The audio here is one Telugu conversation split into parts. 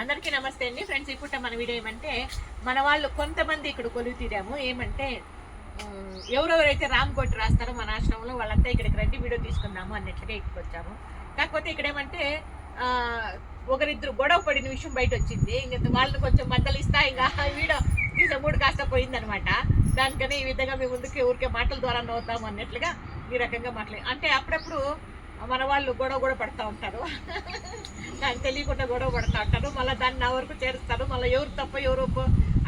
అందరికీ నమస్తే అండి ఫ్రెండ్స్. ఇప్పుడు మన వీడియో ఏమంటే మన వాళ్ళు కొంతమంది ఇక్కడ కొలువు తీరాము. ఏమంటే ఎవరెవరైతే రామకోటి రాస్తారో మన ఆశ్రమంలో వాళ్ళంతా ఇక్కడికి రండి వీడియో తీసుకుందాము అన్నట్లుగా ఇక్కడికి వచ్చాము. కాకపోతే ఇక్కడ ఏమంటే ఒకరిద్దరు గొడవ పడిన విషయం బయట వచ్చింది. ఇంకా వాళ్ళని కొంచెం మందలిస్తా ఇంకా వీడియో తీసే మూడు కాస్త పోయిందనమాట. దానికనే ఈ విధంగా మేము ముందుకే ఊరికే మాటల ద్వారా నవ్వుతాము అన్నట్లుగా ఈ రకంగా మాట్లాడి అంటే అప్పుడప్పుడు మన వాళ్ళు గొడవ పడుతూ ఉంటారు. నాకు తెలియకుండా గొడవ పడుతూ ఉంటారు. మళ్ళీ దాన్ని నా వరకు చేరుస్తారు. మళ్ళీ ఎవరు తప్ప ఎవరు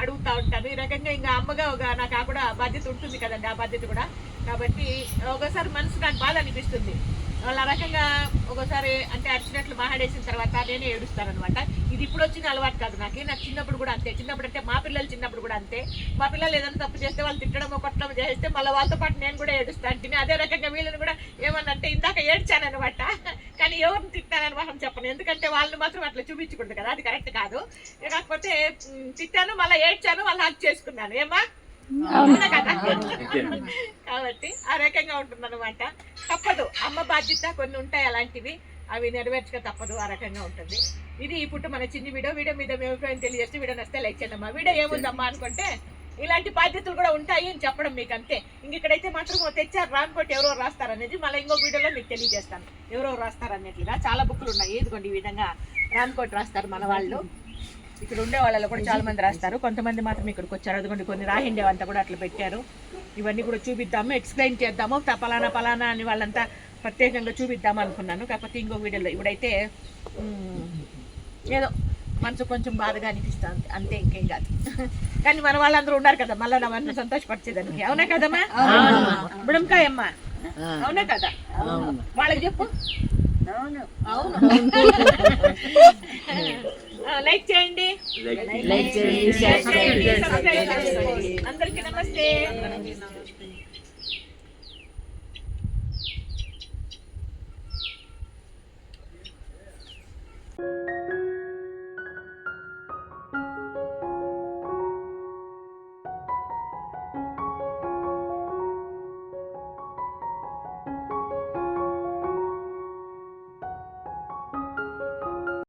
అడుగుతూ ఉంటాను. ఈ రకంగా ఇంకా అమ్మగా నాకు కూడా బాధ్యత ఉంటుంది కదండి, ఆ బాధ్యత కూడా. కాబట్టి ఒకసారి మనసు నాకు బాధ అనిపిస్తుంది. వాళ్ళ రకంగా ఒకసారి అంటే అరిచినట్లు మాట్లాడేసిన తర్వాత నేనే ఏడుస్తానమాట. ఇది ఇప్పుడు వచ్చిన అలవాటు కాదు నాకు చిన్నప్పుడు కూడా అంతే. చిన్నప్పుడు అంటే మా పిల్లలు చిన్నప్పుడు కూడా అంతే. మా పిల్లలు ఏదైనా తప్పు చేస్తే వాళ్ళు తిట్టడం కొట్టడం చేస్తే మళ్ళీ వాళ్ళతో పాటు నేను కూడా ఏడుస్తాను. అదే రకంగా వీళ్ళని కూడా ఏమన్నంటే ఇందాక ఏడ్చానమాట. కానీ ఎవరిని తిట్టానని మాత్రం చెప్పను, ఎందుకంటే వాళ్ళని మాత్రం అట్లా చూపించకూడదు కదా, అది కరెక్ట్ కాదు. కాకపోతే తిట్టాను, మళ్ళీ ఏడ్చాను, మళ్ళీ హక్ చేసుకున్నాను. ఏమా కదా, కాబట్టి ఆ రకంగా ఉంటుందన్నమాట. తప్పదు, అమ్మ బాధ్యత కొన్ని ఉంటాయి అలాంటివి, అవి నెరవేర్చక తప్పదు, ఆ రకంగా ఉంటుంది. ఇది ఇప్పుడు మన చిన్ని వీడియో మీద మేము తెలియజేస్తే వీడియో నస్తే లైక్ చేయండి అమ్మా. వీడియో ఏముందమ్మా అనుకుంటే ఇలాంటి బాధ్యతలు కూడా ఉంటాయి అని చెప్పడం మీకు అంతే. ఇక్కడైతే మాత్రం తెచ్చారు రామకోటి ఎవరెవరు రాస్తారనేది మళ్ళీ ఇంకో వీడియోలో మీకు తెలియజేస్తాను ఎవరెవరు రాస్తారన్నట్లుగా. చాలా బుక్కులు ఉన్నాయి. ఇదిగోండి ఈ విధంగా రామకోటి రాస్తారు మన వాళ్ళు. ఇక్కడ ఉండే వాళ్ళలో కూడా చాలా మంది రాస్తారు, కొంతమంది మాత్రం ఇక్కడికి వచ్చారు. అదిగోండి కొన్ని రాహిండేవంతా కూడా అట్లా పెట్టారు. ఇవన్నీ కూడా చూపిద్దాము, ఎక్స్ప్లెయిన్ చేద్దాము. పలానా అని వాళ్ళంతా ప్రత్యేకంగా చూపిద్దాము అనుకున్నాను. కాకపోతే ఇంకో వీడియోలో ఇప్పుడైతే ఏదో మనసు కొంచెం బాధగా అనిపిస్తుంది అంతే, ఇంకేం కాదు. కానీ మన వాళ్ళందరూ ఉన్నారు కదా మళ్ళీ నా మనసు సంతోషపరిచేదానికి. అవునా కదమ్మా బుడంకాయమ్మ, అవునా కదా? వాళ్ళకి చెప్పు. అవును అవును. లైక్ చేయండి, అందరికీ నమస్తే.